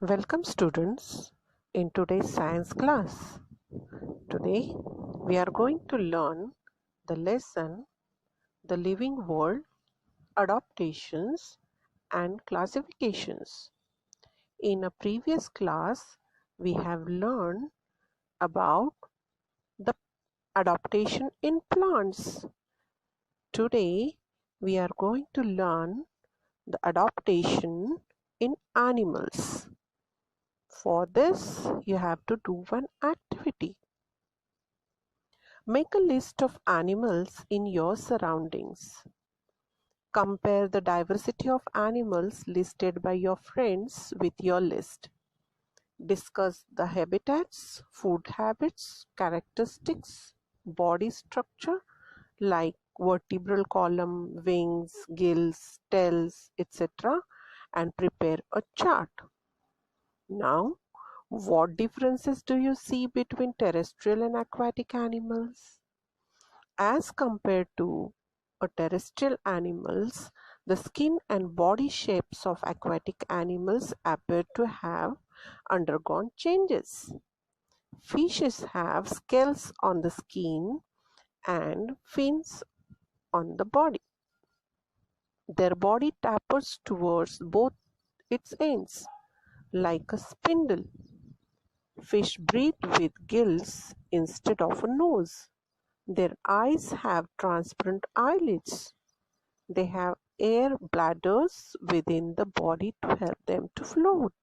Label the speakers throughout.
Speaker 1: Welcome students in today's science class. Today we are going to learn the lesson The Living World, Adaptations and Classifications. In a previous class we have learned about the adaptation in plants. Today we are going to learn the adaptation in animals. For this you have to do one activity. Make a list of animals in your surroundings. Compare the diversity of animals listed by your friends with your list. Discuss the habitats, food habits, characteristics, body structure like vertebral column, wings, gills, tails, etc. and prepare a chart. Now, what differences do you see between terrestrial and aquatic animals? As compared to terrestrial animals, the skin and body shapes of aquatic animals appear to have undergone changes. Fishes have scales on the skin and fins on the body. Their body tapers towards both its ends, like a spindle. Fish breathe with gills instead of a nose. Their eyes have transparent eyelids. They have air bladders within the body to help them to float.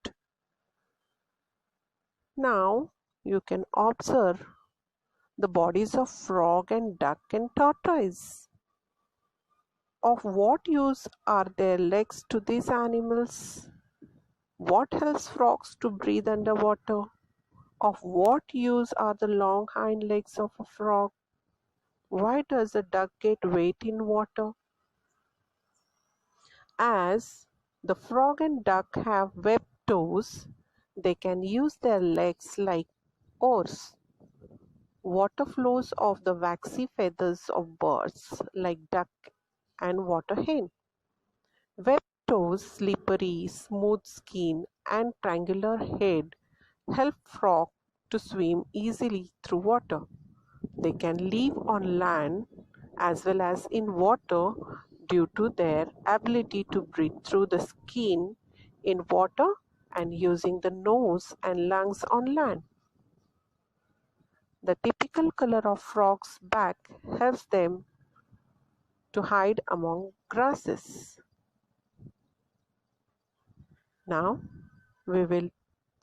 Speaker 1: Now you can observe the bodies of frog and duck and tortoise. Of what use are their legs to these animals? What helps frogs to breathe underwater? Of what use are the long hind legs of a frog? Why does a duck get wet in water? As the frog and duck have webbed toes, they can use their legs like oars. Water flows off the waxy feathers of birds like duck and water hen. Webbed toes, slippery, smooth skin, and triangular head help frog to swim easily through water. They can live on land as well as in water due to their ability to breathe through the skin in water and using the nose and lungs on land. The typical color of frog's back helps them to hide among grasses. Now we will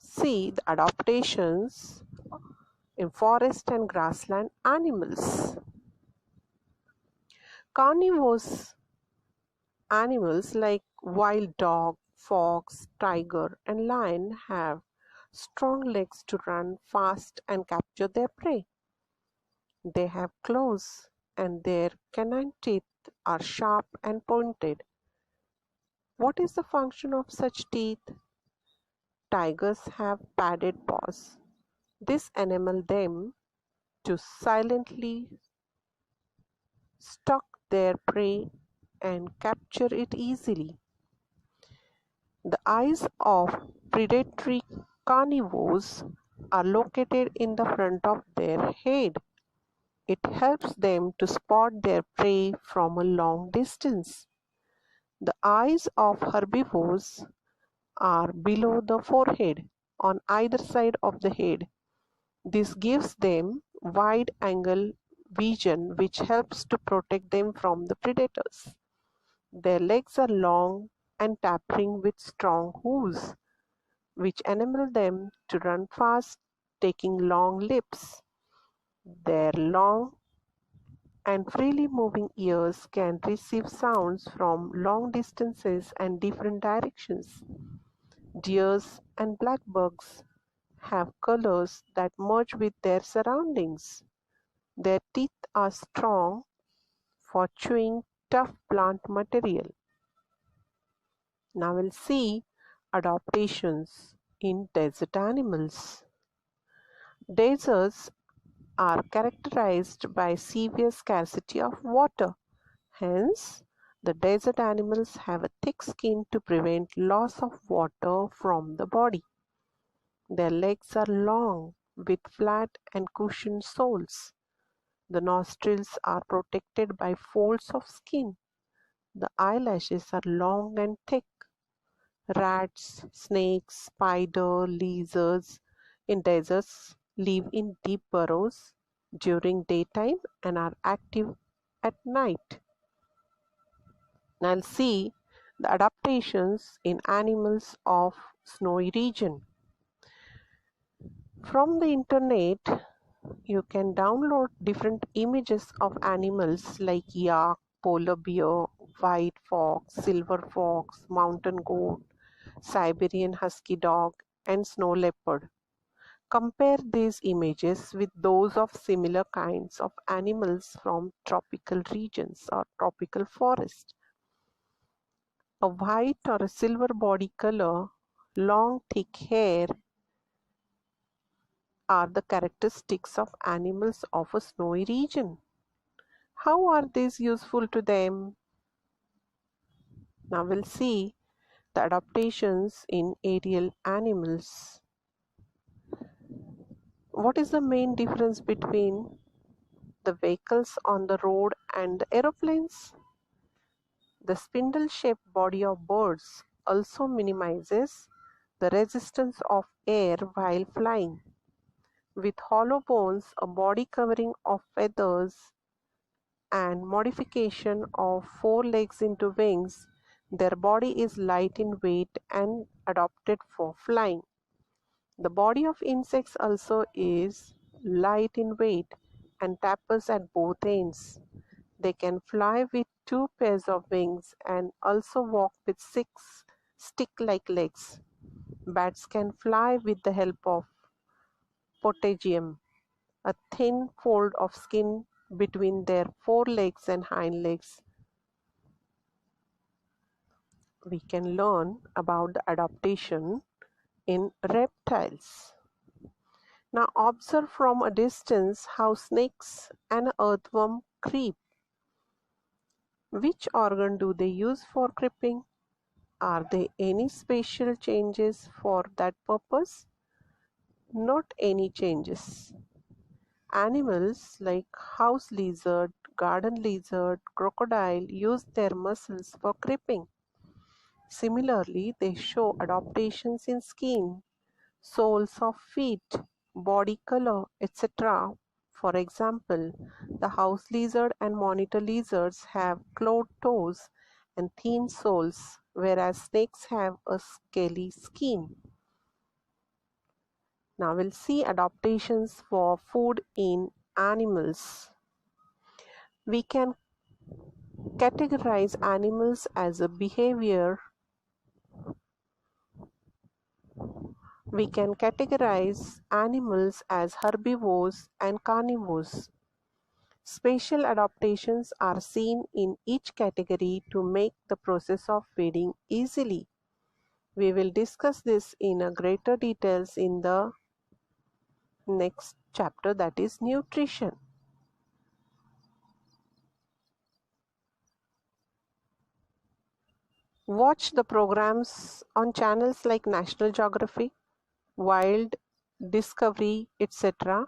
Speaker 1: see the adaptations in forest and grassland animals. Carnivorous animals like wild dog, fox, tiger, and lion have strong legs to run fast and capture their prey. They have claws, and their canine teeth are sharp and pointed. What is the function of such teeth? Tigers have padded paws. This enables them to silently stalk their prey and capture it easily. The eyes of predatory carnivores are located in the front of their head. It helps them to spot their prey from a long distance. The eyes of herbivores are below the forehead on either side of the head. This gives them wide-angle vision which helps to protect them from the predators. Their legs are long and tapering with strong hooves, which enable them to run fast, taking long leaps. Their long and freely moving ears can receive sounds from long distances and different directions. Deers and blackbucks have colors that merge with their surroundings. Their teeth are strong for chewing tough plant material. Now we'll see adaptations in desert animals. Deserts are characterized by severe scarcity of water. Hence, the desert animals have a thick skin to prevent loss of water from the body. Their legs are long with flat and cushioned soles. The nostrils are protected by folds of skin. The eyelashes are long and thick. Rats, snakes, spiders, lizards in deserts live in deep burrows during daytime and are active at night. Now see the adaptations in animals of snowy region. From the internet, you can download different images of animals like yak, polar bear, white fox, silver fox, mountain goat, Siberian husky dog, and snow leopard. Compare these images with those of similar kinds of animals from tropical regions or tropical forests. A white or a silver body color, long thick hair are the characteristics of animals of a snowy region. How are these useful to them? Now we'll see the adaptations in aerial animals. What is the main difference between the vehicles on the road and the aeroplanes? The spindle-shaped body of birds also minimizes the resistance of air while flying. With hollow bones, a body covering of feathers, and modification of four legs into wings, their body is light in weight and adapted for flying. The body of insects also is light in weight and tapers at both ends. They can fly with two pairs of wings and also walk with six stick-like legs. Bats can fly with the help of potagium, a thin fold of skin between their forelegs and hind legs. We can learn about the adaptation in reptiles. Now observe from a distance how snakes and earthworm creep. Which organ do they use for creeping? Are there any special changes for that purpose? Not any changes. Animals like house lizard, garden lizard, crocodile use their muscles for creeping. Similarly, they show adaptations in skin, soles of feet, body color, etc. For example, the house lizard and monitor lizards have clawed toes and thin soles, whereas snakes have a scaly skin. Now we'll see adaptations for food in animals. We can categorize animals as a behavior. We can categorize animals as herbivores and carnivores. Special adaptations are seen in each category to make the process of feeding easily. We will discuss this in a greater details in the next chapter, that is nutrition. Watch the programs on channels like National Geographic, Wild, Discovery, etc.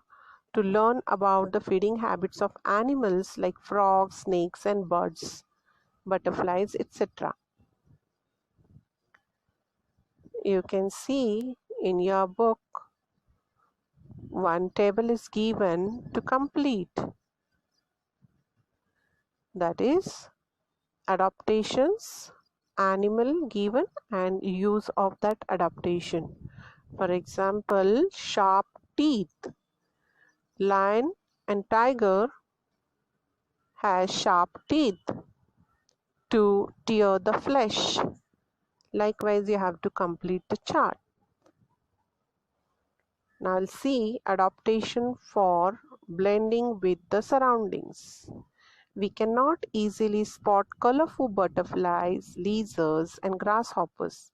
Speaker 1: to learn about the feeding habits of animals like frogs, snakes and birds, butterflies, etc. You can see in your book one table is given to complete, that is adaptations, animal given and use of that adaptation. For example, sharp teeth. Lion and tiger has sharp teeth to tear the flesh. Likewise, you have to complete the chart. Now I'll see adaptation for blending with the surroundings. We cannot easily spot colorful butterflies, lizards, and grasshoppers.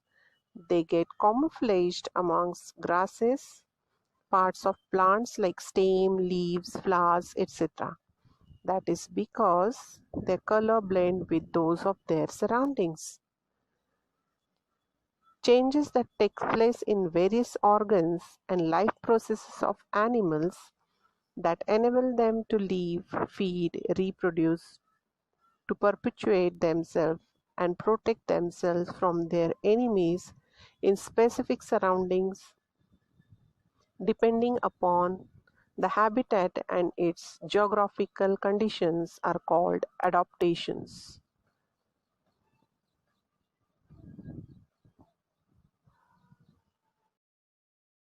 Speaker 1: They get camouflaged amongst grasses, parts of plants like stem, leaves, flowers, etc. That is because their color blend with those of their surroundings. changes that take place in various organs and life processes of animals that enable them to live, feed, reproduce, to perpetuate themselves and protect themselves from their enemies in specific surroundings depending upon the habitat and its geographical conditions are called adaptations.